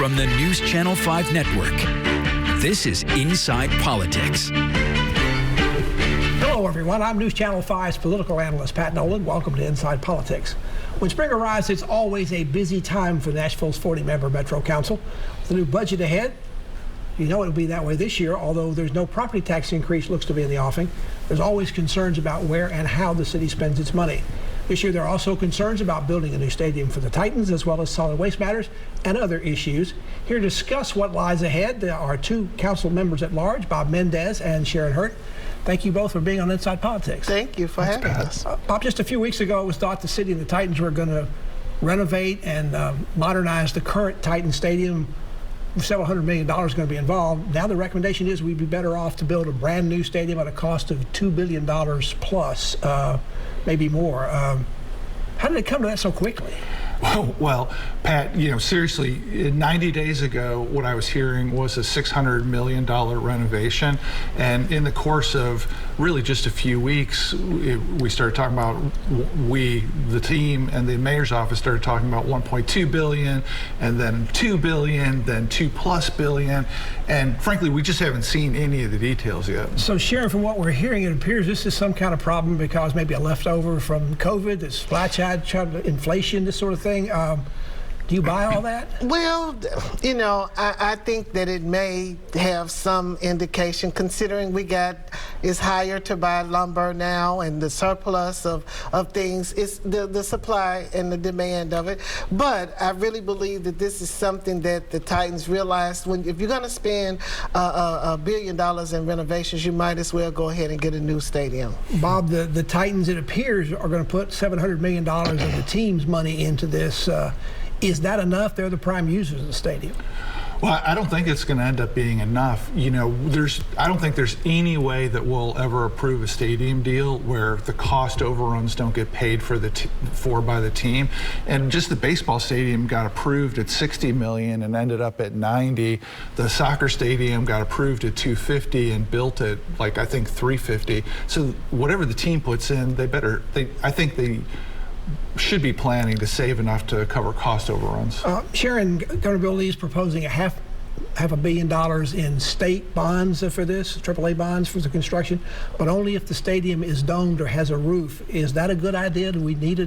From the News Channel 5 network, this is Inside Politics. Hello, everyone. I'm News Channel 5's political analyst, Pat Nolan. Welcome to Inside Politics. When spring arrives, it's always a busy time for Nashville's 40-member Metro Council. With the new budget ahead, you know it'll be that way this year, although there's no property tax increase looks to be in the offing. There's always concerns about where and how the city spends its money. This year, there are also concerns about building a new stadium for the Titans, as well as solid waste matters and other issues. Here to discuss what lies ahead, there are two council members at large, Bob Mendes and Sharon. Thank you both for being on Inside Politics. Thank you for having us. Bob, just a few weeks ago, it was thought the city and the Titans were going to renovate and modernize the current Titan Stadium. Several $100 million going to be involved. Now the recommendation is we'd be better off to build a brand new stadium at a cost of $2 billion plus, maybe more. How did it come to that so quickly? Well, Pat, seriously, 90 days ago, what I was hearing was a $600 million renovation. And in the course of really just a few weeks, we started talking about, the team and the mayor's office started talking about 1.2 billion, and then 2 billion, then 2+ billion. And frankly, we just haven't seen any of the details yet. So Sharon, from what we're hearing, it appears this is some kind of problem because maybe a leftover from COVID, this flat-eyed inflation, this sort of thing. Do you buy all that? Well, I think that it may have some indication, considering it's higher to buy lumber now, and the surplus of things. It's the supply and the demand of it. But I really believe that this is something that the Titans realized. If you're going to spend $1 billion in renovations, you might as well go ahead and get a new stadium. Bob, the Titans, it appears, are going to put $700 million of the team's money into this. Is that enough? They're the prime users of the stadium. Well, I don't think it's going to end up being enough. I don't think there's any way that we'll ever approve a stadium deal where the cost overruns don't get paid for by the team. And just the baseball stadium got approved at $60 million and ended up at $90. The soccer stadium got approved at $250 and built at I think $350. So whatever the team puts in, I think they should be planning to save enough to cover cost overruns. Sharon, Governor Bill Lee is proposing a half $500 million in state bonds for this, AAA bonds for the construction, but only if the stadium is domed or has a roof. Is that a good idea? Do we need a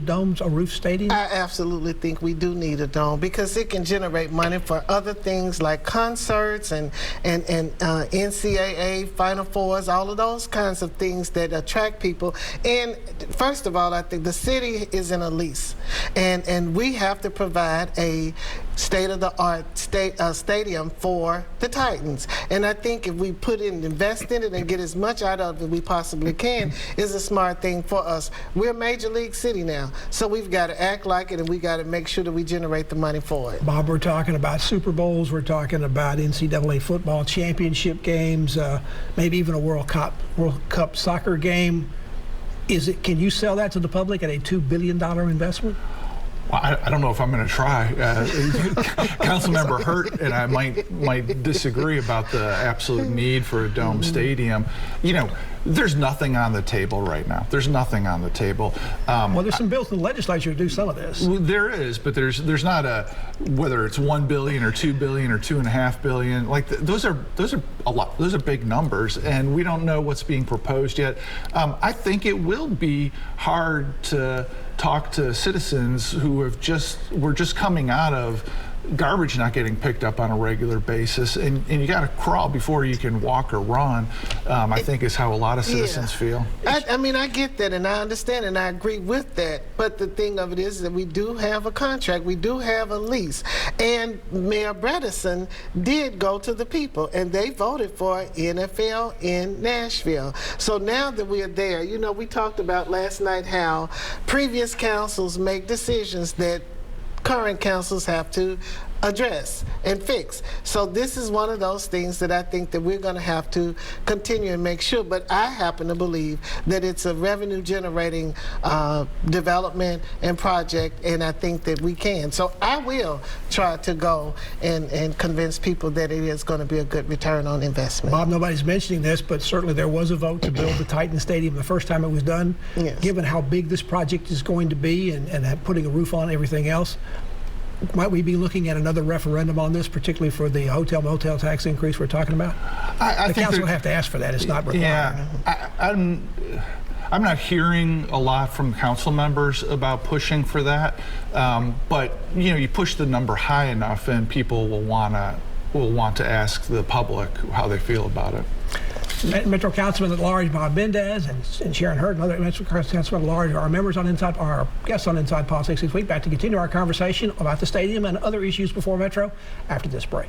roof stadium? I absolutely think we do need a dome because it can generate money for other things like concerts and NCAA Final Fours, all of those kinds of things that attract people. And first of all, I think the city is in a lease, and we have to provide a state-of-the-art stadium for the Titans. And I think if we invest in it and get as much out of it as we possibly can, is a smart thing for us. We're a major league city now, so we've got to act like it, and we got to make sure that we generate the money for it. Bob, we're talking about Super Bowls, we're talking about NCAA football championship games, maybe even a World Cup soccer game. Can you sell that to the public at a $2 billion investment? Well, I don't know if I'm going to try. Councilmember Hurt and I might disagree about the absolute need for a dome stadium. There's nothing on the table right now. There's nothing on the table. Well, there's some bills in the legislature to do some of this. There is, but there's not whether it's $1 billion or $2 billion or $2.5 billion. Those are a lot. Those are big numbers, and we don't know what's being proposed yet. I think it will be hard to talk to citizens who were just coming out of garbage not getting picked up on a regular basis, and you got to crawl before you can walk or run, I think is how a lot of citizens feel. I get that, and I understand, and I agree with that, but the thing of it is that we do have a contract, we do have a lease, and Mayor Bredesen did go to the people, and they voted for NFL in Nashville. So now that we are there, we talked about last night how previous councils make decisions that current councils have to address and fix. So this is one of those things that I think that we're going to have to continue and make sure, but I happen to believe that it's a revenue generating development and project, and I think that we can. So I will try to go and convince people that it is going to be a good return on investment. Bob, nobody's mentioning this, but certainly there was a vote to build the Titan Stadium the first time it was done. Yes. Given how big this project is going to be and putting a roof on everything else, Might we be looking at another referendum on this, particularly for the hotel motel tax increase we're talking about? I the think council will have to ask for that. It's not required. Yeah, I'm not hearing a lot from council members about pushing for that, but you push the number high enough, and people will want to ask the public how they feel about it. Metro Councilman at Large Bob Mendes and Sharon and other Metro Councilman at Large are members on our guests on Inside Politics this week. Back to continue our conversation about the stadium and other issues before Metro after this break.